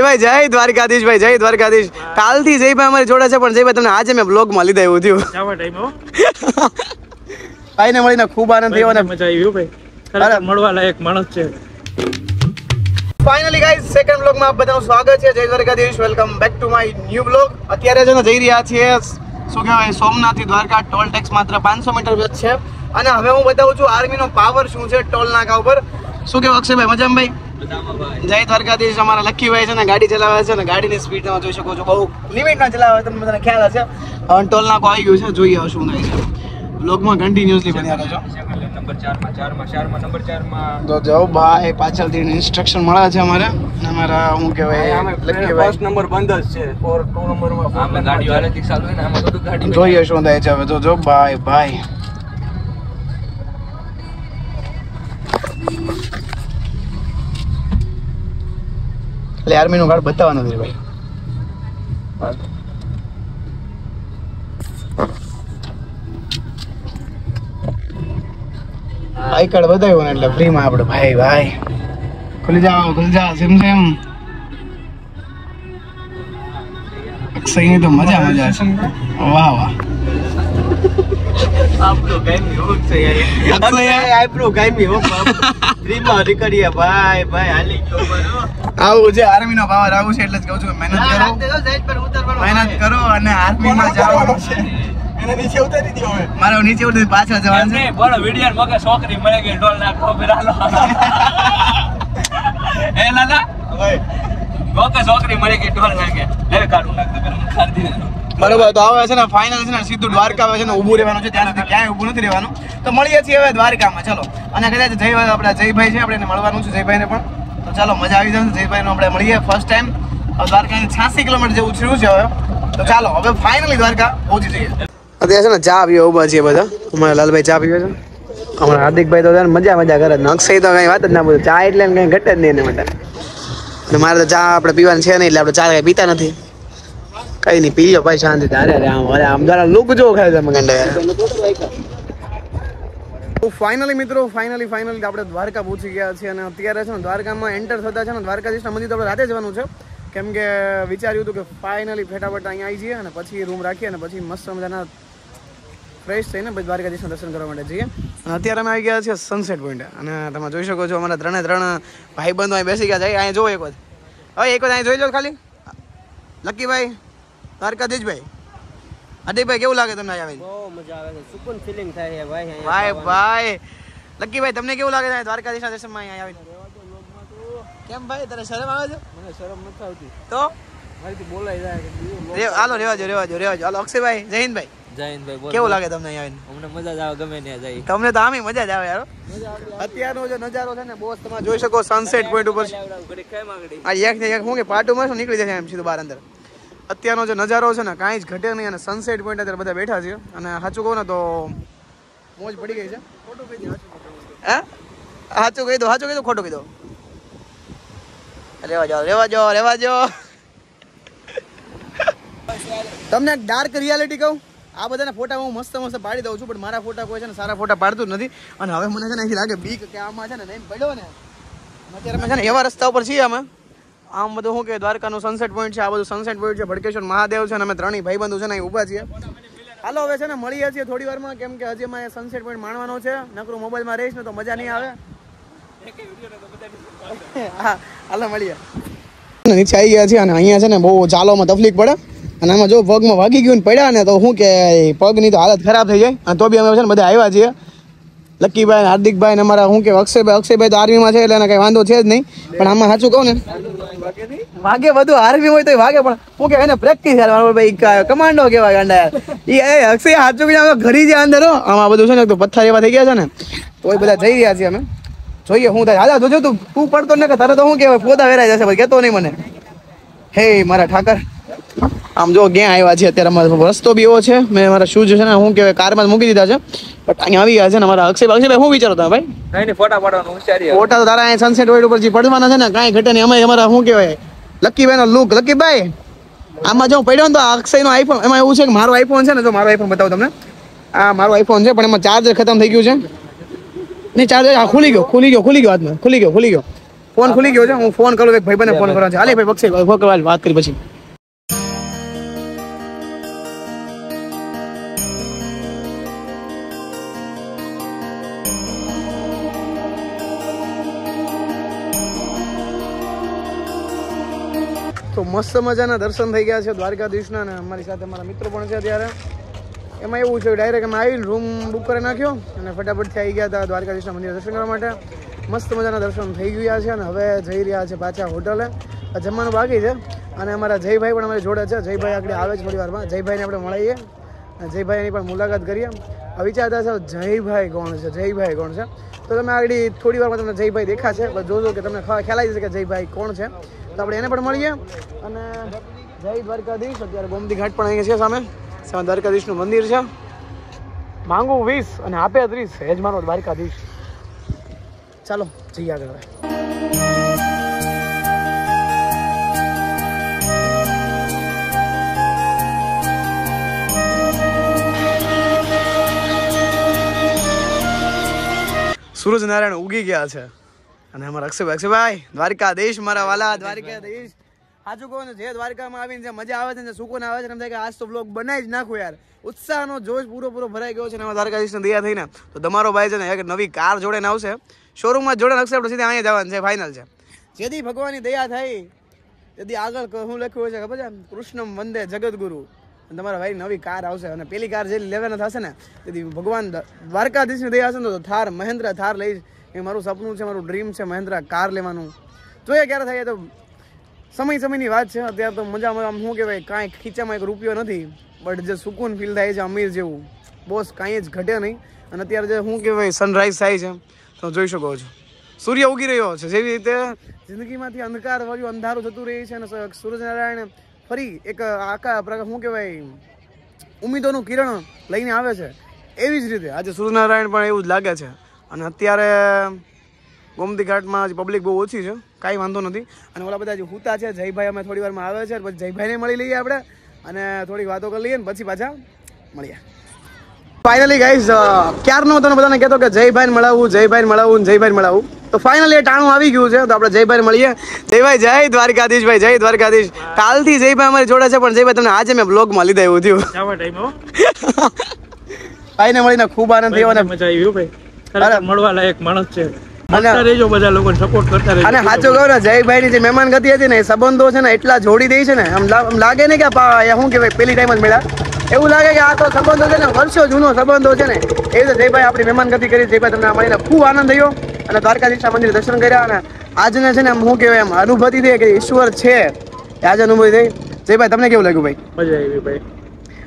જયભાઈ જય દ્વારકાધીશ ભાઈ જય દ્વારકાધીશ. કાલથી જયભાઈ અમારી જોડે છે પણ જયભાઈ તમને આજે મેં બ્લોગમાં લીધા એવું થયું. ભાઈને મળીને ખૂબ આનંદ થયો અને મજા આવી ભાઈ. મળવા લાયક માણસ છે. ફાઇનલી ગાઈઝ સેકન્ડ બ્લોગમાં આપ બધાનું સ્વાગત છે. જય Dwarkadhish. Welcome back to my new blog. અત્યારે છે ને જઈ રહ્યા છીએ શું કહેવાય સોમનાથથી દ્વારકા. ટોલ ટેક્સ માત્ર 500 મીટર છે અને હવે હું બતાવું છું આર્મીનો પાવર શું છે ટોલ નાકા ઉપર. શું કહેવું અક્ષયભાઈ મજામાં ભાઈ? જય દ્વારકાધીશ. અમારા લક્કીભાઈ છે ને ગાડી ચલાવે છે ને ગાડીની સ્પીડ તમે જોઈ શકો છો બહુ લિમિટમાં ચલાવે તમને બધાને ખ્યાલ હશે. હવે ટોલ નાકો આવી ગયું છે જોઈએ શું થાય છે. બ્લોગમાં કન્ટિન્યુઅસલી બન્યા રહેજો. તો જાઓ ભાઈ પાછળથી ઇન્સ્ટ્રક્શન મળે છે અમારે. અમારા શું કહેવાય ફર્સ્ટ નંબર બંધ જ છે. 2 નંબરમાં આપણે ગાડી વાળેથી ચાલુ ને આમાં બધું ગાડી જોઈએ શું થાય છે હવે. તો જો ભાઈ ભાઈ એટલે આર્મીનું કાર્ડ બતાવવાનું છે ભાઈ. આઈ કાર્ડ બતાવ્યું ને એટલે ફ્રીમાં આપણે ભાઈ ભાઈ ખુલી જાઓ સેમ સેમ. અક્ષયની તો મજા છે. વાહ વાહ આપણો ગાયમી હોક છે યાર. અક્ષય આપણો ગાયમી હોક ફ્રીમાં રીકડીએ ભાઈ ભાઈ હાલી ગયો બરો. આવું છે આર્મીનો પાવર આવું છે એટલે જ કહું છું મહેનત કરો અને આર્મીમાં જવાનું છે. એને નીચે ઉતારી દો હવે. મારો નીચે ઉતારી પાછા જવાનું છે. બોલો વિડિયો મગે છોકરી મળે કે ઢોલ નાખો બેરાલો. એ લાલા ઓય મોકે છોકરી મળે કે ઢોલ નાખે લે કાઢું નાખ દે પેલા ખાર દી. બરોબર તો હવે છે ને ફાઇનલ છે ને સીધું દ્વારકા આવે છે ને ઊભું રહેવાનું છે. ત્યાં સુધી ક્યાંય ઊભું નથી રહેવાનું. તો મળીએ છીએ હવે દ્વારકામાં. ચલો અને કદાચ આપણા જયભાઈ છે આપણે મળવાનું છે જયભાઈને પણ. તો ચાલો મજા આવી જશે. જયભાઈનો આપણે મળીએ ફર્સ્ટ ટાઈમ. દ્વારકાની 86 કિલોમીટર જેવું થયું છે હવે. તો ચાલો હવે ફાઇનલી દ્વારકા પહોંચી જઈએ. અત્યારે છે ને ચા પીવા ઉભા છીએ બધા. અમારા લાલભાઈ ચા પીવે છે. અમારા હાર્દિકભાઈ તો મજા કરે. અક્ષય તો કઈ વાત જ ના બોલે. ચા એટલે કઈ ઘટે જ નહીં એને માટે. અને મારે તો ચા આપણે પીવાની છે નહીં એટલે આપણે ચા કઈ પીતા નથી. કઈ નહીં પી લો ભાઈ શાંતિ. અરે આમ જરા લુક જો ખાય તમે ગંડા. ફાઇનલી મિત્રો ફાઇનલી આપણે દ્વારકા પહોંચી ગયા છીએ અને અત્યારે છે ને દ્વારકામાં એન્ટર થતા છે ને દ્વારકાધીશના મંદિર આપણે રાતે જવાનું છે. કેમ કે વિચાર્યું હતું કે ફાઇનલી ફટાફટ અહીંયા આવી જઈએ અને પછી રૂમ રાખીએ અને પછી મસ્ત મજાના ફ્રેશ થઈને પછી દ્વારકાધીશના દર્શન કરવા માટે જઈએ. અને અત્યારે અમે આવી ગયા છીએ સનસેટ પોઈન્ટ અને તમે જોઈ શકો છો અમારા ત્રણે ભાઈબંધો અહીં બેસી ગયા છે. અહીંયા જોવો એક વખત અહીં જોઈ લો ખાલી. લક્કીભાઈ દ્વારકાધીશભાઈ હાર્દિકભાઈ કેવું લાગે તમને અહીંયા આવીને? બહુ મજા આવે છે. સુકૂન ફીલિંગ થાય છે ભાઈ. ભાઈ લક્કીભાઈ તમને કેવું લાગે છે દ્વારકાધીશના દર્શનમાં અહીંયા આવીને? કેમ ભાઈ તારે શરમ આવે છે? મને શરમ નથી આવતી. તો મારીથી બોલાઈ જાય. હાલો રેવાજો. હાલો અક્ષયભાઈ જયહિંદભાઈ કેવું લાગે તમને અહીંયા આવીને? અમને મજા જ આવે ગમે ત્યાં જાય. તમને તો આમે મજા જ આવે યાર. અત્યારનો જે નજારો છે ને બોસ તમે જોઈ શકો સનસેટ પોઈન્ટ ઉપર. આ એક હું કે પાટુમાં શું નીકળી જાય એમ સીધું બહાર અંદર. અત્યારનો જે નજારો છે ને કાંઈ જ ઘટે નહીં અને સનસેટ પોઈન્ટ અત્યારે બધા બેઠા છે અને સાચું કહું ને તો મોજ પડી ગઈ છે. ખોટું કહી દો. હે સાચું કહી દો ખોટું કહી દો. રેવા જો. તમને એક ડાર્ક રિયાલિટી કહું. આ બધાના ફોટા હું મસ્ત પાડી દઉં છું પણ મારા ફોટા કોઈ છે ને સારા ફોટા પાડતું જ નથી. અને હવે મને છે ને લાગે બીક કે આમાં છે ને નહીં પડ્યો ને. અત્યારે અમે છે ને એવા રસ્તા ઉપર છીએ અમે. આમ બધું શું કે દ્વારકાનું સનસેટ પોઈન્ટ છે. આ બધું સનસેટ પોઈન્ટ છે. ભડકેશ્વર મહાદેવ છે અને અમે ત્રણેય ભાઈબંધો છે ને ઊભા છીએ. હાલો હવે છે ને મળીએ છીએ થોડી વારમાં કેમ કે હજી અમારે સનસેટ પોઈન્ટ માણવાનો છે. નકરું મોબાઈલમાં રહીશ ને તો મજા નહીં આવે. હા હાલો મળીએ. નીચે આવી ગયા છે અને અહીંયા છે ને બહુ ચાલવામાં તકલીફ પડે અને આમાં જો પગમાં વાગી ગયું ને પડ્યા ને તો શું કે પગની તો હાલત ખરાબ થઈ જાય. અને તો બી અમે છે ને બધા આવ્યા છીએ. લક્કીભાઈ હાર્દિકભાઈ ને અમારા શું કે અક્ષયભાઈ તો આર્મીમાં છે એટલે એને કઈ વાંધો છે જ નહીં. પણ આમાં સાચું કહું ને વાગે બધું આર્મી હોય તો વાગે પણ શું કે એને પ્રેક્ટિસ ભાઈ કમાન્ડો કેવા ગાંડા યાર. અક્ષય સાચું કહીને ઘરી જાય અંદર આમાં બધું છે ને તો પથ્થર એવા થઈ ગયા છે ને તો એ બધા જઈ રહ્યા છીએ અમે. જોઈએ શું થાય. હાલા જોજો તું પડતો ને કે તારે તો શું કહેવાય પોતા વેરાઈ જશે ભાઈ. કહેતો નહીં મને. હે મારા ઠાકર આમ જો ક્યાં આવ્યા છે અત્યારે. રસ્તો બી એવો છે. મેં મારા શૂઝ છે ને શું કહેવાય કારમાં મૂકી દીધા છે બટ અહીંયા આવી ગયા છે ને મારા અક્ષયભાઈ શું વિચારો તમે ભાઈ? કઈ ફોટા પાડવાનું હોશિયારી. ફોટા તો તારા અહીંયા સનસેટ પોઈન્ટ ઉપર જે પડવાના છે ને કાંઈ ઘટે નહીં. અમે અમારા શું કહેવાય લક્કીભાઈ નો લુક. લક્કીભાઈ આમાં જો પડ્યો ને તો અક્ષયનો આઈફોન એમાં એવું છે કે મારો આઈફોન છે ને જો મારો આઈફોન બતાવું તમને. આ મારો આઈફોન છે પણ એમાં ચાર્જર ખતમ થઈ ગયું છે. નહીં ચાર્જર ખુલી ગયો હાથમાં ખુલી ગયો. ફોન ખુલી ગયો છે, હું ફોન કરું એક ભાઈબંધને ફોન કરવાનો છે. હાલે ભાઈ બક્ષી ફોન કરવા વાત કરી પછી. તો મસ્ત મજાના દર્શન થઈ ગયા છે દ્વારકાધીશના, અને અમારી સાથે અમારા મિત્રો પણ છે. અત્યારે એમાં એવું છે ડાયરેક્ટ અમે આવીને રૂમ બુક કરી નાખ્યો અને ફટાફટથી આવી ગયા હતા દ્વારકાધીશના મંદિર દર્શન કરવા માટે. મસ્ત મજાના દર્શન થઈ ગયા છે અને હવે જઈ રહ્યા છે પાછા હોટલે. જમવાનું બાકી છે અને અમારા જયભાઈ પણ અમારી જોડે છે. જયભાઈ આગળ આવે છે થોડી વારમાં. જયભાઈને આપણે મળીએ અને જયભાઈની પણ મુલાકાત કરીએ. વિચારતા છો જયભાઈ કોણ છે, જયભાઈ કોણ છે, તો તમે આગળ થોડી વારમાં તમને જયભાઈ દેખાશે. જોજો કે તમને ખ્યાલ આવી જશે કે જયભાઈ કોણ છે. તો આપણે એને પણ મળીએ. અને જય દ્વારકાધીશ. અત્યારે ગોમતી ઘાટ પણ અહીંયા છે સામે દ્વારકાધીશનું મંદિર છે. માંગુ 20 અને આપે 30, હેજ મારો દ્વારકાધીશ. ચાલો જઈએ આગળ. સૂરજ નારાયણ ઉગી ગયા છે અને અમારા અક્ષયભાઈ દ્વારકાધીશ મારા વાલા દ્વારકાધીશ. સાચું કહું ને, જે દ્વારકામાં આવીને જે મજા આવે છે ને સુકૂન આવે છે ને, એમ થાય કે આજ તો બ્લોગ બનાવી જ નાખું યાર. ઉત્સાહનો જોશ પૂરો ભરાઈ ગયો છે ને દ્વારકાધીશને દયા થઈને. તો તમારો ભાઈ છે ને એક નવી કાર જોડે આવશે, શોરૂમમાં જોડે આવશે. આપણે સીધા અહીંયા જવાનું છે, ફાઇનલ છે. જેથી ભગવાનની દયા થઈ તેથી આગળ શું લખ્યું હોય છે ખબર છે, કૃષ્ણમ વંદે જગતગુરુ. તમારા ભાઈ નવી કાર આવશે અને પેલી કાર જે લેવાના થશે ને તેથી ભગવાન દ્વારકાધીશની દયા હશે ને તો થાર મહેન્દ્ર થાર લઈશ. એ મારું સપનું છે, મારું ડ્રીમ છે મહેન્દ્ર કાર લેવાનું. જોઈએ ક્યારે થાય તો સમયની વાત છે. અત્યારે તો મજામાં આમ શું કહેવાય, કાંઈ ખીચામાં એક રૂપિયો નથી, બટ જે સુકૂન ફીલ થાય છે અમીર જેવું બોસ કાંઈ જ ઘટે નહીં. અને અત્યારે જે શું કહેવાય સનરાઈઝ થાય છે તો જોઈ શકો છો, સૂર્ય ઉગી રહ્યો છે. જેવી રીતે જિંદગીમાંથી અંધકાર વાળું અંધારું જતું રહે છે અને સૂર્યનારાયણ ફરી એક આખા શું કહેવાય ઉમ્મીદોનું કિરણ લઈને આવે છે. એવી જ રીતે આજે સૂર્યનારાયણ પણ એવું જ લાગે છે. અને અત્યારે ગોમતી ઘાટમાં પબ્લિક બહુ ઓછી છે, કાંઈ વાંધો નથી. અને ઓલા બધા જે હુતા છે જયભાઈ અમે થોડી વારમાં આવે છે, પછી જયભાઈને મળી લઈએ આપણે અને થોડીક વાતો કરી લઈએ ને પછી પાછા મળીએ. ફાઇનલી ગાઈઝ ક્યારનો તમને બધાને કહેતો કે જયભાઈને મળાવું તો ફાઇનલી ટાણું આવી ગયું છે. તો આપણે જયભાઈને મળીએ. જયભાઈ જય દ્વારકાધીશ. ભાઈ જય દ્વારકાધીશ. કાલથી જયભાઈ અમારી જોડે છે, પણ જયભાઈ તમને આજે મેં બ્લોગમાં લીધા એવું થયું. ભાઈને મળીને ખૂબ આનંદ થયો અને મજા આવી ભાઈ. મળવા લાયક માણસ છે. અને સાચું કહું ને જયભાઈની જે મહેમાન ગતિ હતી ને, એ સંબંધો છે ને એટલા જોડી દે છે ને, આમ લાગે ને કે શું કહેવાય પેલી ટાઈમ જ મળ્યા એવું લાગે કે આ તો સંબંધો છે ને વર્ષો જૂનો સંબંધો છે ને. એ રીતે જયભાઈ આપણી મહેમાન ગતિ કરી. જયભાઈ તમને મળીને ખૂબ આનંદ થયો અને દ્વારકાધીશના મંદિર દર્શન કર્યા. અને આજને છે ને આમ શું કહેવાય, આમ અનુભૂતિ થઈ કે ઈશ્વર છે, આજે અનુભૂતિ થઈ. જયભાઈ તમને કેવું લાગ્યું ભાઈ? મજા આવી ભાઈ.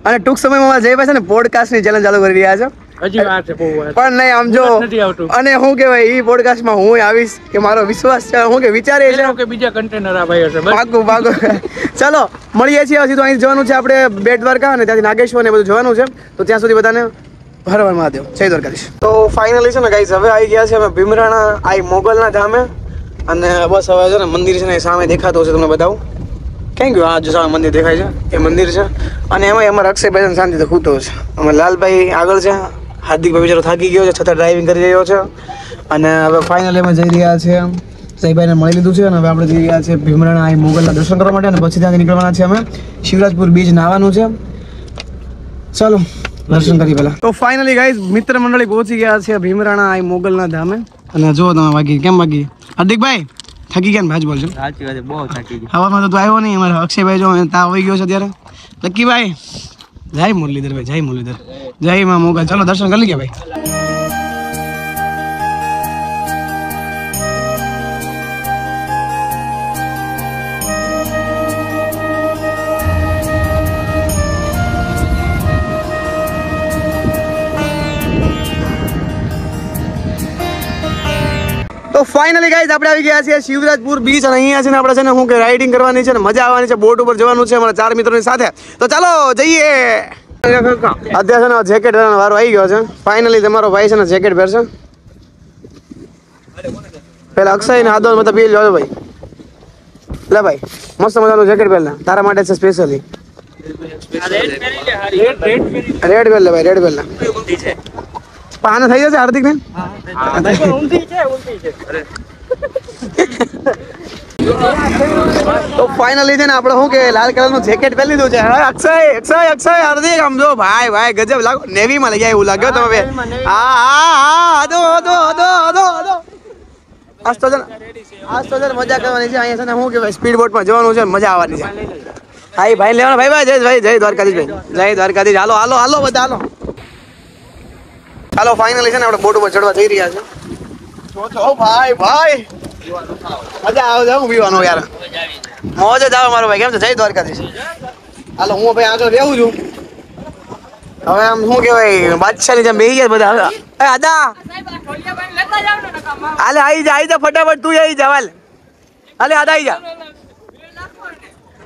અને ટૂંક સમયમાં જયભાઈ છે ને પોડકાસ્ટની ચેનલ ચાલુ કરી રહ્યા છે. હજી વાર છે પણ નહીં આમ જો. અને શું કહેવાય એ પોડકાસ્ટમાં હું આવીશ કે મારો વિશ્વાસ છે, હું કે વિચારે છે કે બીજા કન્ટેનર આ ભાઈ હશે. પાકું. ચાલો મળીએ છીએ. સીધું અહીં જવાનું છે આપણે બેટ દ્વારકા અને ત્યાંથી નાગેશ્વર ને બધું જવાનું છે. તો ત્યાં સુધી બધાને હર હર મહાદેવ, જય દ્વારકાધીશ. તો ફાઇનલી છે ને ગાઈઝ હવે આવી ગયા છે અમે ભીમરાણા આ મોગલના ધામે. અને બસ હવે છે ને મંદિર છે ને સામે દેખાતો છે, તમને બતાવું. ક્યાં ગયું? આ જો સામે મંદિર દેખાય છે એ મંદિર છે. અને એમાં અમારા અક્ષયભાઈ શાંતિથી ખૂતો છે. અમે લાલભાઈ આગળ છે, હાર્દિકભાઈ બિચારો થાકી ગયો છે છતાં ડ્રાઇવિંગ કરી રહ્યો છે. અને હવે ફાઇનલી અમે જઈ રહ્યા છીએ, જયભાઈને મળી લીધું છે અને હવે આપણે જઈ રહ્યા છીએ ભીમરાણા આ મોગલના દર્શન કરવા માટે. અને પછી ત્યાંથી નીકળવાના છે અમે શિવરાજપુર બીચ નાવાનું છે. ચાલો દર્શન કરી પહેલા. તો ફાઇનલી ગાઈઝ મિત્ર મંડળી પહોંચી ગયા છે ભીમરાણા આ મોગલના ધામે. અને જો તમે વાગી કેમ વાગી હાર્દિકભાઈ થાકી ગયા ને? ભાજ બોલજો. સાચી વાત, બહુ થાકી ગયા. હવામાં તો આવ્યો નહીં. અમારા અક્ષયભાઈ જો તાવ આવી ગયો છે અત્યારે. લક્કીભાઈ જય મુરલીધર ભાઈ, જય મુરલીધર, જય માં મોગલ. ચાલો દર્શન કરી ગયા ભાઈ. તો ફાઇનલી ગાઈઝ આપણે આવી ગયા છીએ શિવરાજપુર બીચ. અને અહીંયા છે ને આપણે છે ને શું કે રાઇડિંગ કરવાની છે ને મજા આવવાની છે. બોટ ઉપર જવાનું છે અમારા 4 મિત્રોની સાથે. તો ચાલો જઈએ. અત્યારે છે ને જેકેટ પહેરવાનો વારો આવી ગયો છે. ફાઇનલી તમારો ભાઈ છે ને જેકેટ પહેરશે. પેલા અક્ષય ને આદો મતલબ પી લો ભાઈ. લે ભાઈ મસ્ત મજાનું જેકેટ પહેર લે, તારા માટે છે સ્પેશિયલી. રેડ પહેર લે ભાઈ, રેડ પહેર લે. પાને થઈ જશે હાર્દિક ને. તો ફાઇનલી છે ને આપણે શું કે લાલ કલર નું જેકેટ પહેરી લીધું છે. અક્ષય અક્ષય અક્ષય હાર્દિક આમ જો ભાઈ ભાઈ ગજબ લાગો. નેવી માં લઈ ગયા એવું લાગ્યો તમે. હા હા હા અદો અદો અદો અદો અદો આજ તો છે મજા કરવાની છે. અહીંયા છે ને શું કહેવાય સ્પીડ બોટમાં જવાનું છે, મજા આવવાની છે. હા ભાઈ લેવાનો ભાઈ ભાઈ જય દ્વારકાધીશ ભાઈ, જય દ્વારકાધીશ. હાલો હાલો હાલો બધા હાલો. હાલો ફાઇનલી છે ને આપણે બોટ ઉપર ચડવા જઈ રહ્યા છે. જો ભાઈ ભાઈ મજા આવે છે હું પીવાનો યાર, મોજ જ આવે મારો ભાઈ. કેમ છે? જય દ્વારકાધીશ. હાલો હું ભાઈ આગળ રહેવું છું. હવે આમ શું કહેવાય બાદશાહની જેમ બેસી ગયા બધા. આદા હાલે આવી જા ફટાફટ, તું આવી જા હાલ. હાલે આદા આવી જા.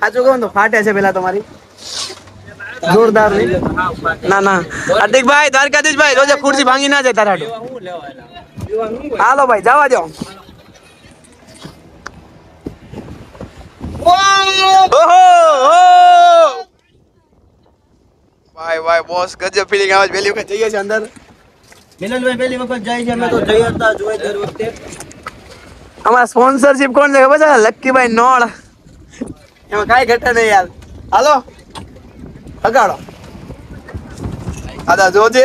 સાચું કહું તો ફાટે છે પેલા તમારી જોરદાર નહીં. ના ના હાર્દિકભાઈ દ્વારકાધીશભાઈ રોજે ખુરશી ભાંગી ના જાય તારા. હાલો ભાઈ જવા દો. ભાઈ ભાઈ બોસ ગજબ ફીલિંગ આવે છે. પહેલી વખત જઈએ છીએ અંદર. મિલનભાઈ પહેલી વખત જાય છે, અમે તો જઈ હતા જોઈ દર વખતે. અમારા સ્પોન્સરશિપ કોણ છે ખબર છે? લક્કીભાઈ નોળ. એમાં કાંઈ ઘટે નહીં યાર. હાલો હગાડો આદા જોજે.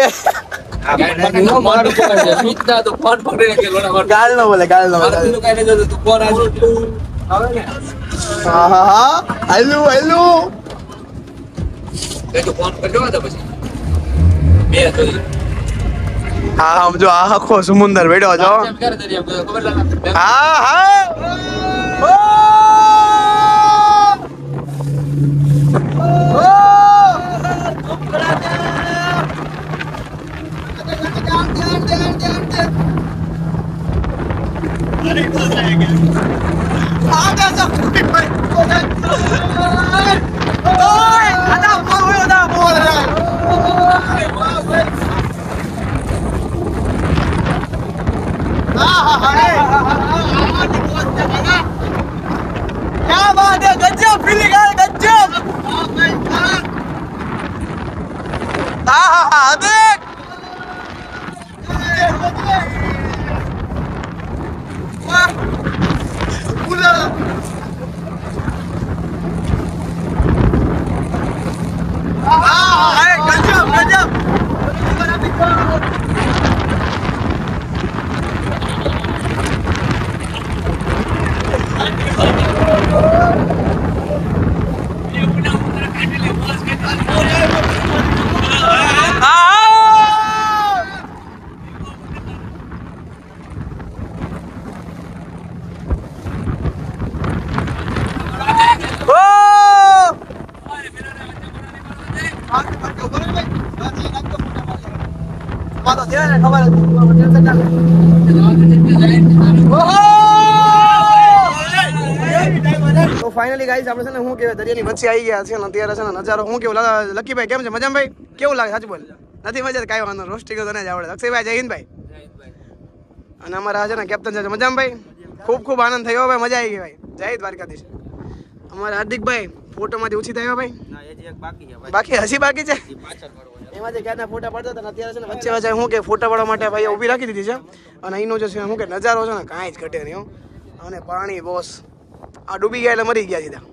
ગાળ નો બોલે ગાળ નો બોલે. હા હા હા હેલો હેલો. હા સમજો આ આખો સમુંદર બેઠો છો. હા હા क्या बात है, गजब फीलिंग है, गजब. देख गजब गजब. તો ફાઇનલી ગાઈસ આપણે છે ને શું કહેવાય દરિયાની વચ્ચે આવી ગયા છે ને અત્યારે છે ને નજારો શું કેવું લકીભાઈ કેમ છે? મજામાં ભાઈ? કેવું લાગે સાચું બોલ? નથી મજા? કાંઈ વાંધો રોસ્ટિંગ તો નહીં જ આવડે. અક્ષયભાઈ જય હિન્દ ભાઈ. અને અમારા છે ને કેપ્ટન છે મજામાં ભાઈ? ખૂબ ખૂબ આનંદ થયો ભાઈ, મજા આવી ગઈ ભાઈ. જય દ્વારકાધીશ. અમારા હાર્દિકભાઈ ફોટોમાંથી ઓછી થયા ભાઈ? બાકી હસી બાકી છે એમાં જે ક્યાંના ફોટા પડતા હતા અત્યારે છે ને વચ્ચે વચ્ચે શું કે ફોટા પાડવા માટે ભાઈ ઊભી રાખી દીધી છે. અને અહીંનો જે છે શું કે નજારો છે ને કાંઈ જ ઘટે નહીં. અને પાણી બોસ આ ડૂબી ગયા એટલે મરી ગયા સીધા.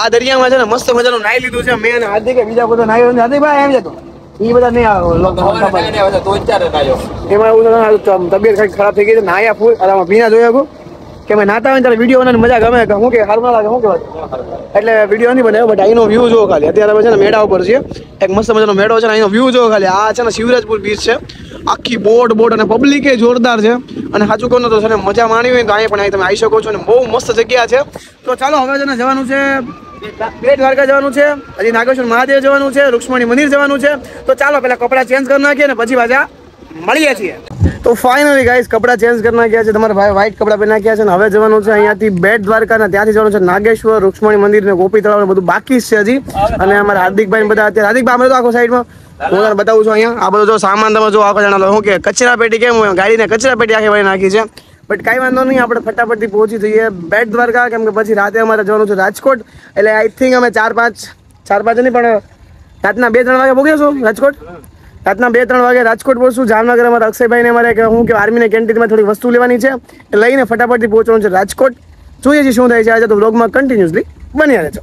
આ દરિયામાં છે ને મસ્ત મજાનું નાઈ લીધું છે મેં અને હાર્દિકે. બીજા બધા નાયો નથી. હાર્દિકભાઈ એમ જતો એ બધા નહીં આવે. એમાં એવું તબિયત કઈ ખરાબ થઈ ગઈ છે. નાયા ફૂલ આમાં ભીના જોયા કે મેં નાતા હોય ત્યારે વિડીયો બનાવવાની મજા ગમે કે શું કે સારું ના લાગે શું કહેવાય એટલે વિડીયો નથી બનાવ્યો. બટ અહીંનો વ્યૂ જોવો ખાલી. અત્યારે છે ને મેળા ઉપર છે એક મસ્ત મજાનો મેળો છે ને અહીંનો વ્યૂ જોવો ખાલી. આ છે ને શિવરાજપુર બીચ છે. આખી બોટ અને પબ્લિક એ જોરદાર છે. અને સાચું કહું તો છે ને મજા માણી હોય તો અહીંયા પણ અહીં તમે આવી શકો છો. અને બહુ મસ્ત જગ્યા છે. તો ચાલો હવે છે ને જવાનું છે બેટ દ્વારકા જવાનું છે, હજી નાગેશ્વર મહાદેવ જવાનું છે, રૂક્ષ્મણી મંદિર જવાનું છે. તો ચાલો પેલા કપડાં ચેન્જ કરી નાખીએ ને પછી પાછા મળીએ છીએ. તો ફાઇનલી ગાઈસ કપડાં ચેન્જ કરી નાખ્યા છે. તમારા ભાઈ વ્હાઈટ કપડાં પહેરી નાખ્યા છે ને હવે જવાનું છે અહીંયાથી બેટ દ્વારકા ને ત્યાંથી જવાનું છે નાગેશ્વર, રૂક્ષ્મણી મંદિર ને ગોપી તળાવ ને બધું બાકી છે હજી. અને અમારા હાર્દિકભાઈ બધા અત્યારે હાર્દિકભાઈ અમે તો આખો સાઈડમાં હું તમને બતાવું છું અહીંયા આ બધો જો સામાન તમે જો આખો જણા શું કે કચરા પેટી કેમ હોય ગાડીને કચરા પેટી આખી વાળી નાખી છે. બટ કાંઈ વાંધો નહીં આપણે ફટાફટથી પહોંચી જઈએ બેટ દ્વારકા. કેમ કે પછી રાતે અમારે જવાનું છે રાજકોટ. એટલે આઈ થિંક અમે ચાર પાંચ નહીં પણ રાતના 2-3 વાગે પહોંચીશું રાજકોટ. રાતના 2-3 વાગે રાજકોટ પહોંચશું. જામનગર અમારા અક્ષયભાઈને અમારે હું કે આર્મીને કેન્ટીનમાં થોડી વસ્તુ લેવાની છે, એ લઈને ફટાફટથી પહોંચવાનું છે રાજકોટ. જોઈએ છીએ શું થાય છે આજે, તો બ્લોગમાં કન્ટિન્યુઅસલી બન્યા રહેજો.